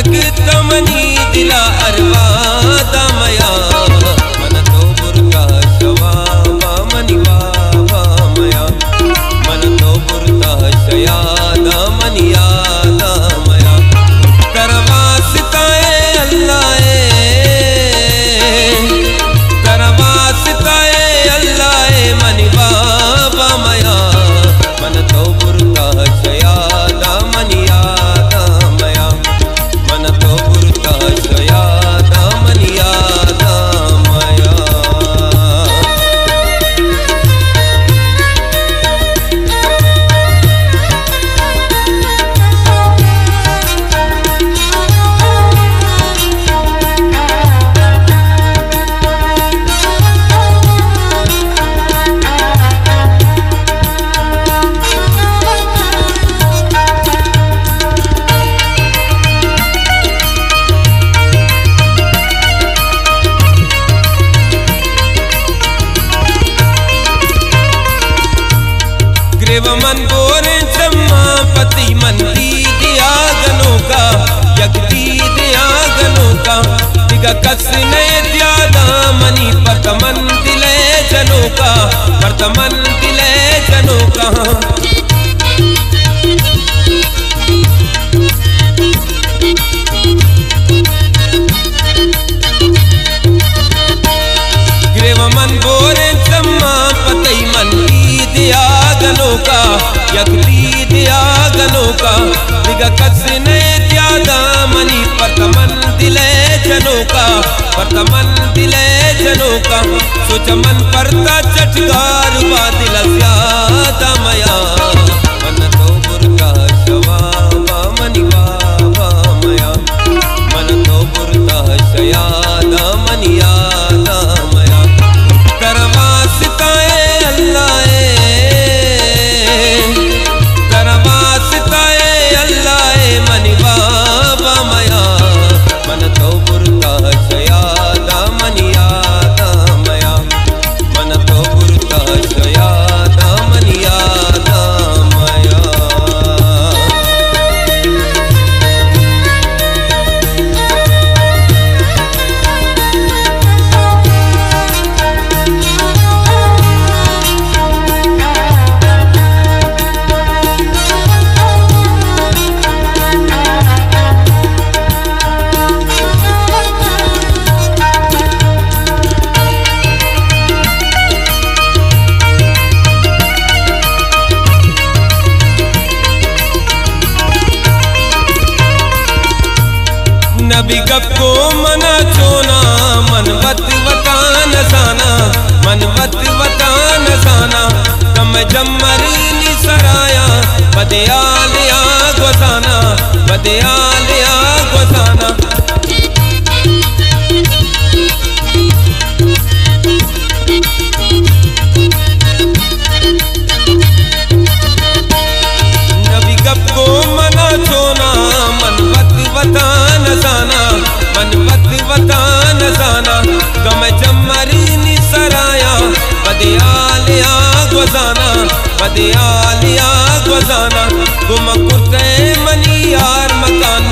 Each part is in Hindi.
तक तमनी दिला अरवा दमया मन तो बुरता शवा मनी बाबा मया मन तो बुरता शया मनिया मया करवा सिताए अल्लाह करवा सिताए अल्लाह मनी बाबा मया मन तो बुरता शया मनिया मया मन तो बुरता शया मनिया मया। मन बोरे चम्मा पति मन दिया गनों का यगदी दिया गनों का दिगा कस ने दिया दामनी परतमन दिले जनों का परतमन दिले जनों का। मन बोरे चम्मा पति मन दिया गनों का यगदी दिया गनों का दिगा कस ने दिया दामनी परतमन दिले जनों का परतमन दिले जनों का सोच मन परता चटकार दिल ज्यादा मया मन तो बुरता शवा मनी बाबा मया मन तो बुरता शया मनिया मया करवा सिताए अल्लाह करवा सिताए अल्लाह मनी बाबा मया मन तो बुरता शया मनिया मया मन तो बुरता शया मनिया मया। नबी गप को मना चोना मनवत वतान जाना मनवत वतान जाना कम जमर निसराया बदयालिया गोसाना बदयालिया गोसाना। नबी गप को मना चोना मनवत वतान जाना मनवत वतान जाना गम जमरी निसराया बदयालिया गोजाना बदयालिया गोजाना गुम कुर्ते मनी यार मकान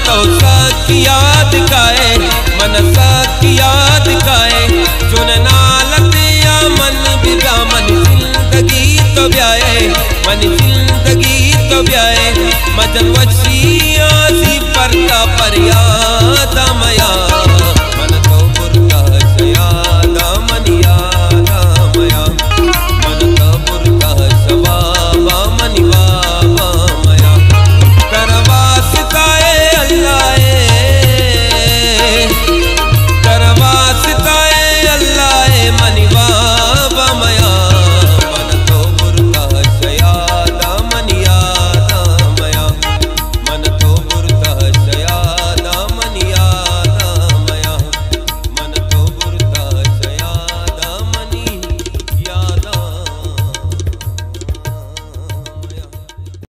तो